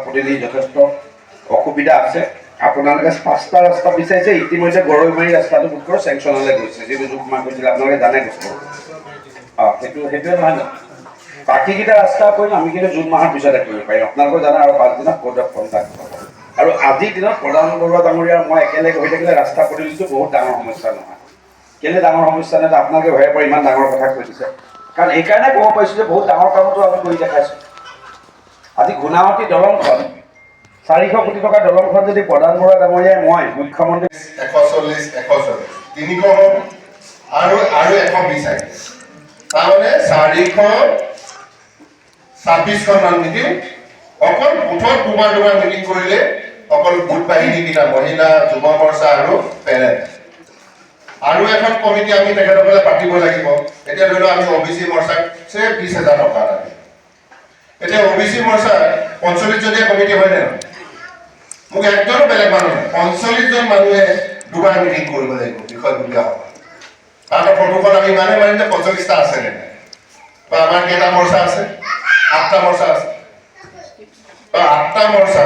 পদূলি যথেষ্ট অসুবিধা আছে আপোনালোকে 5টা ৰাস্তা বিচাৰিছে ইতিমধ্যে গৰৈমাৰী ৰাস্তাটো বুকৰ চেংচনলৈ গৈছে যিটো জোখমা কৰিছিল আপোনালোকে জানে গৈছে সেইটোৱে নহয় জানো বাকীকেইটা ৰাস্তা কৰিম আমি কিন্তু জুন মাহৰ পিছতে কৰিব পাৰিম আপোনালোকে জানে আৰু 5 দিনত ক'ত কণ্টাক্ট হ'ব আৰু আজিৰ দিনত প্ৰধান বৰুৱা ডাঙৰীয়া মই একেলগে হৈ থাকিলে ৰাস্তা পদূলিটো বহুত ডাঙৰ সমস্যা নহয় কেলে ডাঙৰ সমস্যা নাই আপোনালোকে ভয় পৰা ইমান ডাঙৰ কথা কৈ দিছে কাৰণ এইকাৰণে ক'ব পাৰিছোঁ যে বহুত ডাঙৰ কামতো আমি কৰি দেখাইছোঁ আজি গুণাৱতী দলংখন 400 কোটি টকাৰ দলংখন যদি প্ৰধান বৰুৱা ডাঙৰীয়াই মই মুখ্যমন্ত্ৰী 140 300 আৰু 120 তাৰমানে 426খন মান মিটিং অকল বুথত দুবাৰ মিটিং কৰিলে অকল বুথ বাহিনী কিনা মহিলা যুৱ মৰ্চা আৰু পেৰেণ্ট আৰু এখন কমিটি আমি তেখেতসকলে পাতিব লাগিব এতিয়া ধৰি লওক আমি ওবিসি মৰ্চাক 20,000 টকা লাগে এতিয়া ওবিসি মৰ্চা 45 জনীয়া কমিটি হয় নে মোক একদম বেলেগ মানুহ 45 জন মানুহে দুবাৰ মিটিং কৰিব লাগিব বিষয়ববীয়া হ'ব তাৰ ফটোখন আমি মানে যে 45টা আছে নে বা আমাৰ কেইটা মৰ্চা আছে 8টা মৰ্চা আছে 8টা মৰ্চা